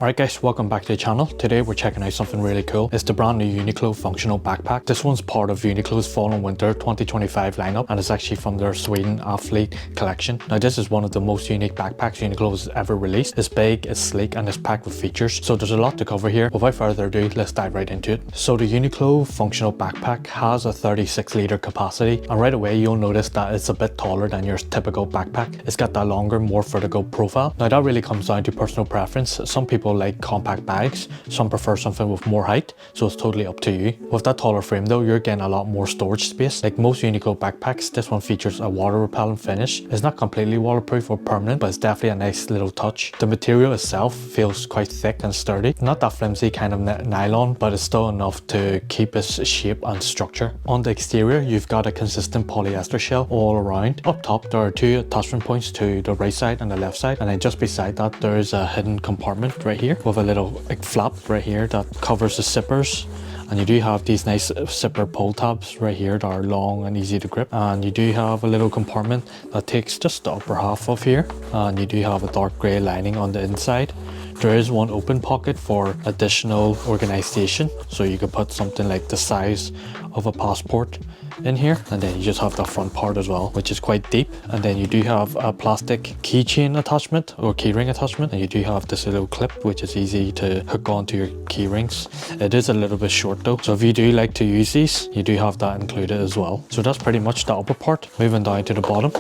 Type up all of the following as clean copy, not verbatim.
Alright guys, welcome back to the channel. Today we're checking out something really cool. It's the brand new Uniqlo functional backpack. This one's part of Uniqlo's fall and winter 2025 lineup, and it's actually from their Sweden Affliate collection. Now this is one of the most unique backpacks Uniqlo has ever released. It's big, it's sleek, and it's packed with features. So there's a lot to cover here. Without further ado, let's dive right into it. So the Uniqlo functional backpack has a 36-litre capacity, and right away you'll notice that it's a bit taller than your typical backpack. It's got that longer, more vertical profile. Now that really comes down to personal preference. Some people like compact bags, some prefer something with more height, so it's totally up to you. With that taller frame though, you're getting a lot more storage space. Like most Uniqlo backpacks, this one features a water repellent finish. It's not completely waterproof or permanent, but it's definitely a nice little touch. The material itself feels quite thick and sturdy, not that flimsy kind of nylon, but it's still enough to keep its shape and structure. On the exterior, you've got a consistent polyester shell all around. Up top there are two attachment points to the right side and the left side, and then just beside that there is a hidden compartment right here with a little flap right here that covers the zippers. And you do have these nice zipper pull tabs right here that are long and easy to grip. And you do have a little compartment that takes just the upper half of here, and you do have a dark grey lining on the inside. There is one open pocket for additional organization, so you could put something like the size of a passport in here, and then you just have the front part as well, which is quite deep. And then you do have a plastic keychain attachment or keyring attachment, and you do have this little clip which is easy to hook onto your key rings. It is a little bit short though, so if you do like to use these, you do have that included as well. So that's pretty much the upper part. Moving down to the bottom,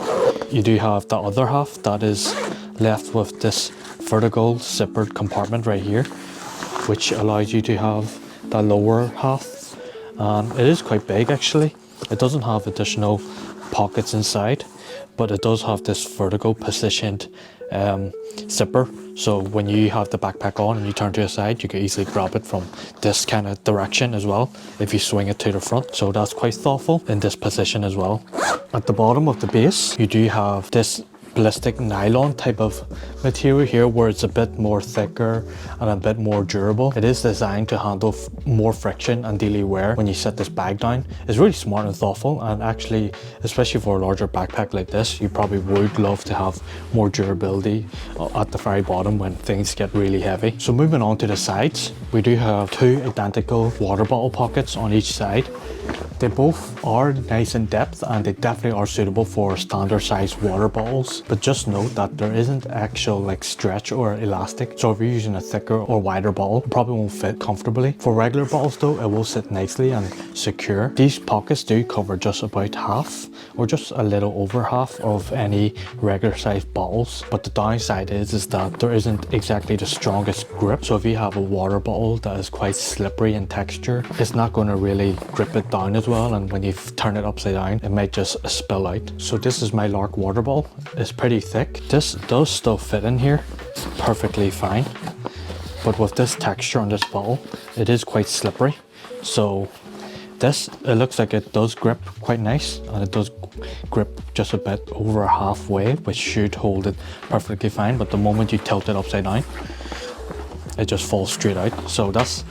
you do have the other half that is left with this vertical zippered compartment right here, which allows you to have the lower half, and it is quite big actually. It doesn't have additional pockets inside, but it does have this vertical positioned zipper, so when you have the backpack on and you turn to the side, you can easily grab it from this kind of direction as well if you swing it to the front. So that's quite thoughtful in this position as well. At the bottom of the base, you do have this ballistic nylon type of material here, where it's a bit more thicker and a bit more durable. It is designed to handle more friction and daily wear when you set this bag down. It's really smart and thoughtful, and actually, especially for a larger backpack like this, you probably would love to have more durability at the very bottom when things get really heavy. So moving on to the sides, we do have two identical water bottle pockets on each side. They both are nice in depth, and they definitely are suitable for standard size water bottles, but just note that there isn't actual like stretch or elastic, so if you're using a thicker or wider bottle, it probably won't fit comfortably. For regular bottles though, it will sit nicely and secure. These pockets do cover just about half or just a little over half of any regular size bottles, but the downside is that there isn't exactly the strongest grip. So if you have a water bottle that is quite slippery in texture, it's not going to really grip it down as well, and when you turn it upside down, it might just spill out. So this is my Lark water bottle. It's pretty thick. This does still fit in here perfectly fine, but with this texture on this bottle, it is quite slippery. So this, it looks like it does grip quite nice, and it does grip just a bit over halfway, which should hold it perfectly fine, but the moment you tilt it upside down, it just falls straight out. So that's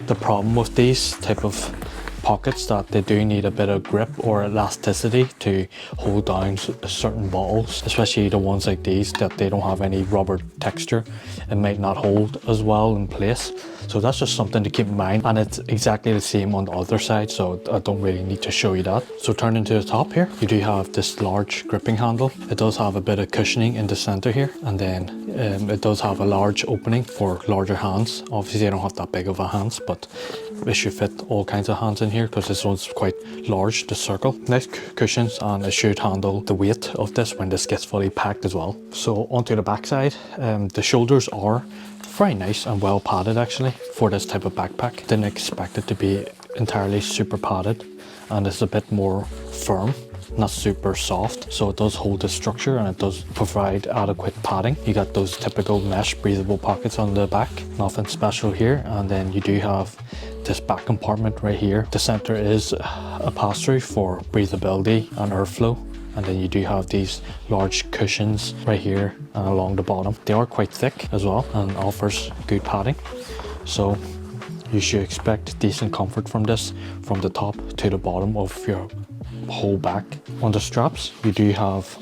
the problem with these type of pockets, that they do need a bit of grip or elasticity to hold down certain bottles, especially the ones like these that they don't have any rubber texture. It might not hold as well in place, so that's just something to keep in mind. And it's exactly the same on the other side, so I don't really need to show you that. So turning to the top here, you do have this large gripping handle. It does have a bit of cushioning in the center here, and then it does have a large opening for larger hands. Obviously I don't have that big of a hands, but it should fit all kinds of hands in here because this one's quite large, the circle. Nice cushions, and it should handle the weight of this when this gets fully packed as well. So onto the back side, the shoulders are very nice and well padded actually for this type of backpack. Didn't expect it to be entirely super padded, and it's a bit more firm, not super soft, so it does hold the structure and it does provide adequate padding. You got those typical mesh breathable pockets on the back, nothing special here. And then you do have this back compartment right here. The center is a pass-through for breathability and airflow, and then you do have these large cushions right here and along the bottom. They are quite thick as well and offers good padding, so you should expect decent comfort from this from the top to the bottom of your whole back. On the straps, you do have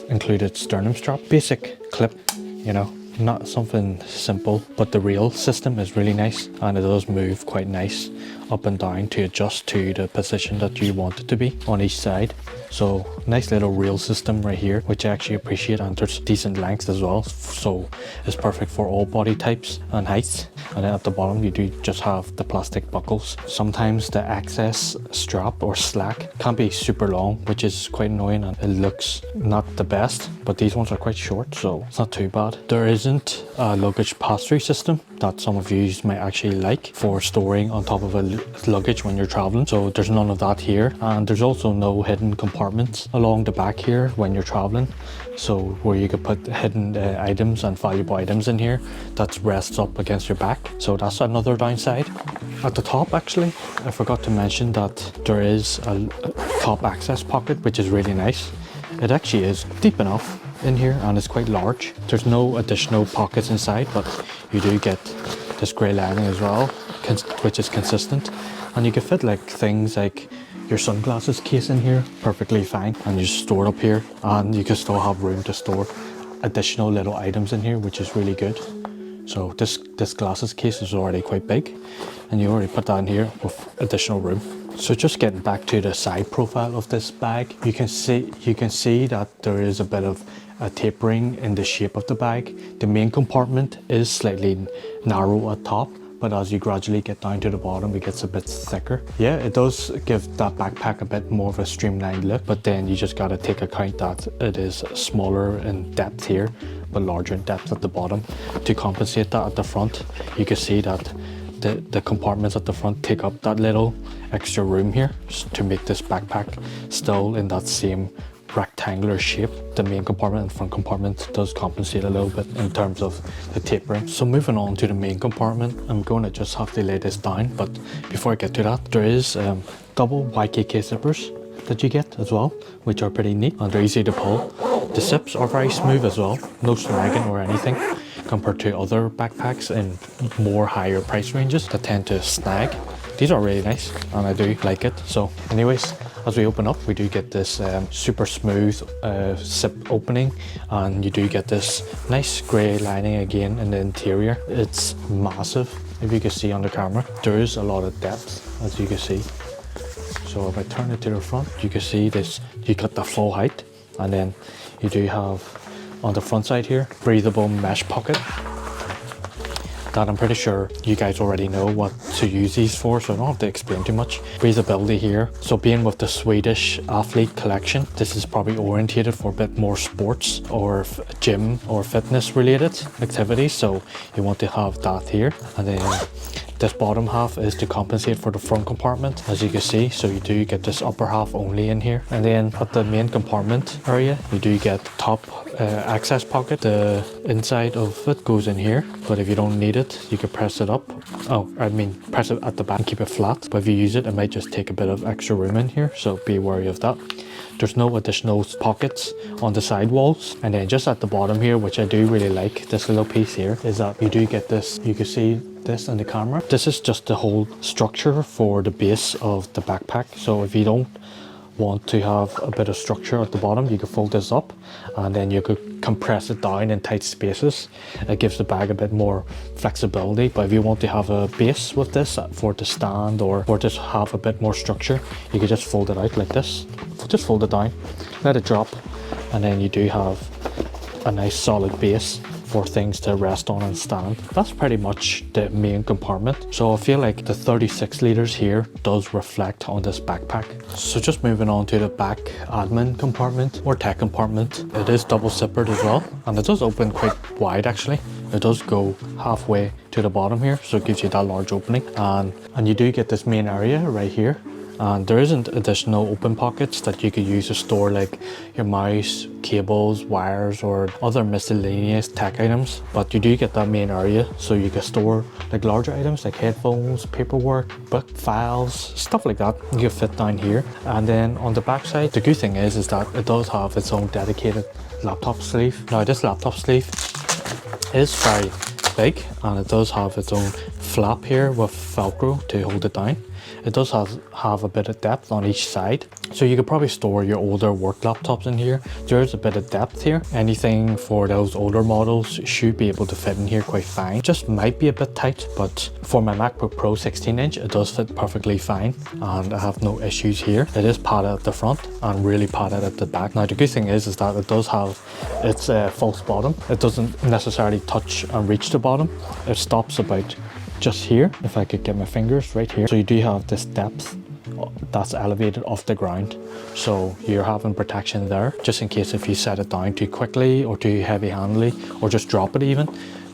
included sternum strap, basic clip, you know, not something simple, but the rail system is really nice, and it does move quite nice up and down to adjust to the position that you want it to be on each side. So nice little rail system right here, which I actually appreciate, and there's decent length as well, so it's perfect for all body types and heights. And then at the bottom you do just have the plastic buckles. Sometimes the excess strap or slack can be super long, which is quite annoying, and it looks not the best, but these ones are quite short, so it's not too bad. There isn't a luggage pass-through system that some of you might actually like for storing on top of a luggage when you're traveling, so there's none of that here. And there's also no hidden compartments along the back here when you're traveling, so where you could put hidden items and valuable items in here that rests up against your back, so that's another downside. At the top, actually, I forgot to mention that there is a top access pocket, which is really nice. It actually is deep enough in here, and it's quite large. There's no additional pockets inside, but you do get this grey lining as well, which is consistent, and you can fit like things like your sunglasses case in here perfectly fine, and you just store it up here, and you can still have room to store additional little items in here, which is really good. So this glasses case is already quite big, and you already put that in here with additional room. So just getting back to the side profile of this bag, you can see that there is a bit of a tapering in the shape of the bag. The main compartment is slightly narrow at top, but as you gradually get down to the bottom, it gets a bit thicker. Yeah, it does give that backpack a bit more of a streamlined look, but then you just gotta take account that it is smaller in depth here, but larger in depth at the bottom. To compensate that at the front, you can see that the compartments at the front take up that little extra room here to make this backpack still in that same rectangular shape. The main compartment and front compartment does compensate a little bit in terms of the tapering. So moving on to the main compartment, I'm going to just have to lay this down, but before I get to that, there is double YKK zippers that you get as well, which are pretty neat and they're easy to pull. The zips are very smooth as well, no snagging or anything, compared to other backpacks in more higher price ranges that tend to snag. These are really nice and I do like it. So anyways, as we open up, we do get this super smooth zip opening, and you do get this nice grey lining again in the interior. It's massive, if you can see on the camera. There is a lot of depth, as you can see. So if I turn it to the front, you can see this, you got the full height, and then you do have on the front side here, breathable mesh pocket. That I'm pretty sure you guys already know what to use these for, so I don't have to explain too much. Breathability here. So being with the Swedish Affliate collection, this is probably orientated for a bit more sports or gym or fitness related activities, so you want to have that here. And then this bottom half is to compensate for the front compartment, as you can see, so you do get this upper half only in here. And then at the main compartment area, you do get top access pocket. The inside of it goes in here, but if you don't need it, you can press it up. Press it at the back and keep it flat, but if you use it, it might just take a bit of extra room in here, so be wary of that. There's no additional pockets on the side walls. And then just at the bottom here, which I do really like, this little piece here, is that you do get this, you can see this in the camera. This is just the whole structure for the base of the backpack. So if you don't want to have a bit of structure at the bottom, you can fold this up and then you could compress it down in tight spaces. It gives the bag a bit more flexibility, but if you want to have a base with this for it to stand or just have a bit more structure, you can just fold it out like this. Just fold it down, let it drop, and then you do have a nice solid base for things to rest on and stand. That's pretty much the main compartment. So I feel like the 36 litres here does reflect on this backpack. So just moving on to the back admin compartment or tech compartment. It is double zippered as well, and it does open quite wide actually. It does go halfway to the bottom here, so it gives you that large opening. And you do get this main area right here. And there isn't additional open pockets that you could use to store like your mouse, cables, wires, or other miscellaneous tech items, but you do get that main area, so you can store like larger items like headphones, paperwork, book files, stuff like that. You can fit down here. And then on the back side, the good thing is that it does have its own dedicated laptop sleeve. Now this laptop sleeve is very big, and it does have its own flap here with Velcro to hold it down. it does have a bit of depth on each side. So you could probably store your older work laptops in here. There's a bit of depth here. Anything for those older models should be able to fit in here quite fine. Just might be a bit tight, but for my MacBook Pro 16-inch, it does fit perfectly fine, and I have no issues here. It is padded at the front and really padded at the back. Now the good thing is that it does have its false bottom. It doesn't necessarily touch and reach the bottom. It stops about just here, if I could get my fingers right here. So you do have this depth that's elevated off the ground, so you're having protection there, just in case if you set it down too quickly or too heavy-handedly, or just drop it even,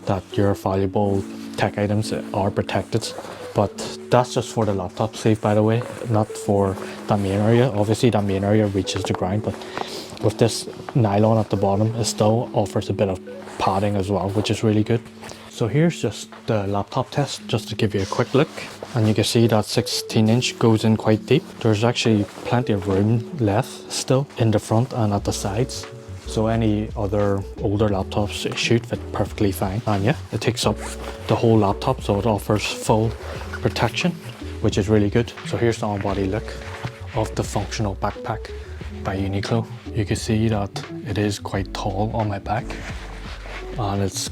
that your valuable tech items are protected. But that's just for the laptop sleeve, by the way, not for that main area. Obviously that main area reaches the ground, but with this nylon at the bottom, it still offers a bit of padding as well, which is really good. So here's just the laptop test, just to give you a quick look. And you can see that 16-inch goes in quite deep. There's actually plenty of room left still in the front and at the sides. So any other older laptops should fit perfectly fine. And yeah, it takes up the whole laptop, so it offers full protection, which is really good. So here's the on-body look of the functional backpack by Uniqlo. You can see that it is quite tall on my back, and it's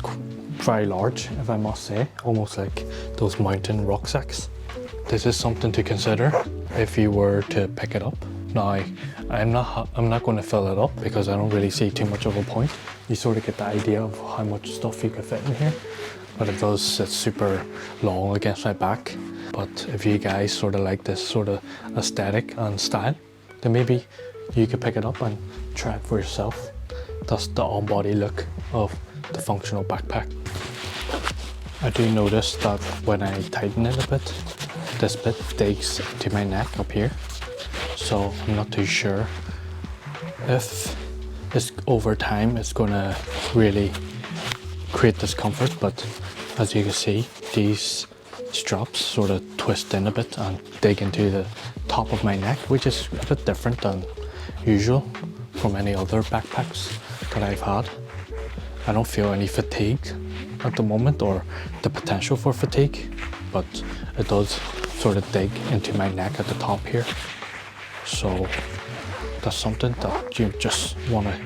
very large, if I must say, almost like those mountain rucksacks. This is something to consider if you were to pick it up. Now, I'm not going to fill it up because I don't really see too much of a point. You sort of get the idea of how much stuff you could fit in here, but it does sit super long against my back. But if you guys sort of like this sort of aesthetic and style, then maybe you could pick it up and try it for yourself. That's the on-body look of the functional backpack. I do notice that when I tighten it a bit, this bit digs into my neck up here. So I'm not too sure if it's over time it's gonna really create discomfort, but as you can see, these straps sort of twist in a bit and dig into the top of my neck, which is a bit different than usual from any other backpacks that I've had. I don't feel any fatigue at the moment, or the potential for fatigue, but it does sort of dig into my neck at the top here. So that's something that you just want to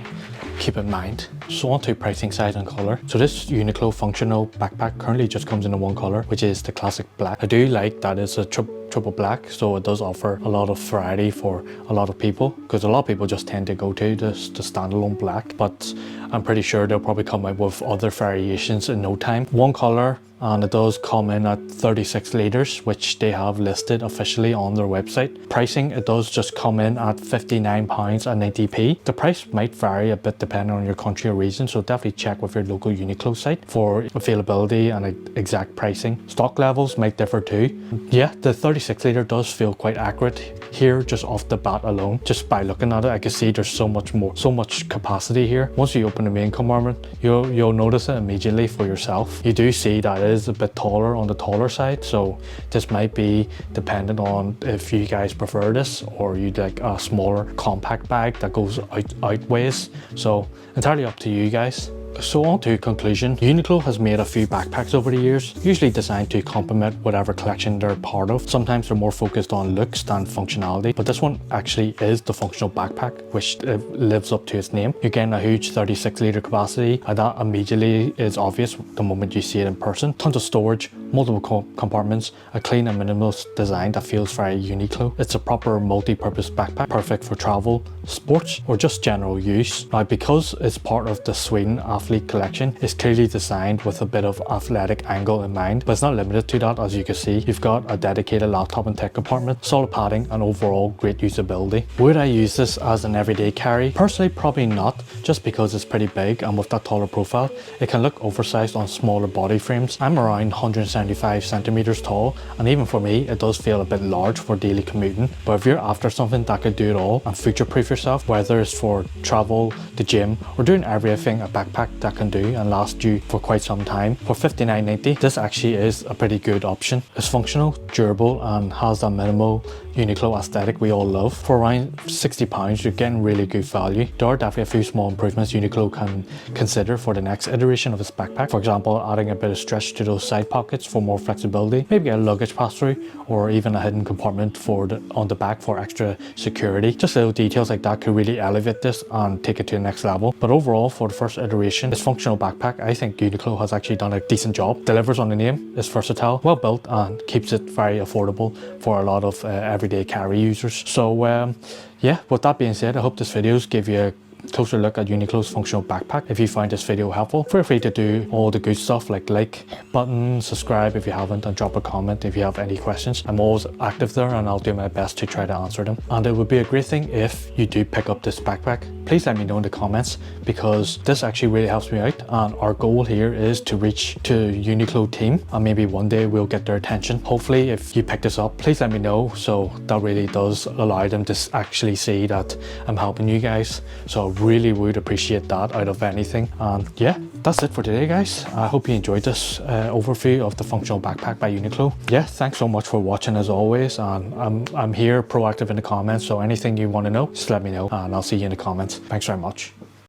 keep in mind. So on to pricing, size and color. So this Uniqlo functional backpack currently just comes in one color, which is the classic black. I do like that it's a triple black, so it does offer a lot of variety for a lot of people, because a lot of people just tend to go to the standalone black, but I'm pretty sure they'll probably come out with other variations in no time. One color, and it does come in at 36 litres, which they have listed officially on their website. Pricing, it does just come in at £59.90. The price might vary a bit depending on your country or region, so definitely check with your local Uniqlo site for availability and exact pricing. Stock levels might differ too. Yeah, the 36 litre does feel quite accurate here just off the bat alone. Just by looking at it, I can see there's so much capacity here. Once you open the main compartment, you'll notice it immediately for yourself. You do see that it is a bit taller on the taller side, so this might be dependent on if you guys prefer this or you'd like a smaller compact bag that goes outways. So entirely up to you guys. So on to conclusion, Uniqlo has made a few backpacks over the years, usually designed to complement whatever collection they're part of. Sometimes they're more focused on looks than functionality, but this one actually is the functional backpack, which lives up to its name. You're getting a huge 36 litre capacity, and that immediately is obvious the moment you see it in person. Tons of storage, multiple compartments, a clean and minimalist design that feels very Uniqlo. It's a proper multi-purpose backpack, perfect for travel, sports, or just general use. Now, because it's part of the Sweden Affliate collection, it's clearly designed with a bit of athletic angle in mind, but it's not limited to that. As you can see, you've got a dedicated laptop and tech compartment, solid padding, and overall great usability. Would I use this as an everyday carry? Personally, probably not, just because it's pretty big, and with that taller profile, it can look oversized on smaller body frames. I'm around 175 centimeters tall, and even for me, it does feel a bit large for daily commuting. But if you're after something that could do it all and future-proof yourself, whether it's for travel, the gym, or doing everything a backpack that can do and last you for quite some time. For $59.90, this actually is a pretty good option. It's functional, durable, and has that minimal Uniqlo aesthetic we all love. For around £60, you're getting really good value. There are definitely a few small improvements Uniqlo can consider for the next iteration of its backpack. For example, adding a bit of stretch to those side pockets for more flexibility, maybe a luggage pass-through, or even a hidden compartment on the back for extra security. Just little details like that could really elevate this and take it to the next level. But overall, for the first iteration, this functional backpack, I think Uniqlo has actually done a decent job. Delivers on the name, is versatile, well built, and keeps it very affordable for a lot of everyday carry users. So yeah, with that being said, I hope this video gave you a closer look at Uniqlo's functional backpack. If you find this video helpful, feel free to do all the good stuff like button, subscribe if you haven't, and drop a comment if you have any questions. I'm always active there and I'll do my best to try to answer them. And it would be a great thing if you do pick up this backpack. Please let me know in the comments, because this actually really helps me out, and our goal here is to reach to Uniqlo team, and maybe one day we'll get their attention. Hopefully if you pick this up, please let me know, so that really does allow them to actually see that I'm helping you guys. So I really would appreciate that out of anything. And yeah, that's it for today, guys. I hope you enjoyed this overview of the functional backpack by Uniqlo. Yeah, thanks so much for watching as always, and I'm here proactive in the comments, so anything you want to know, just let me know and I'll see you in the comments. Thanks very much.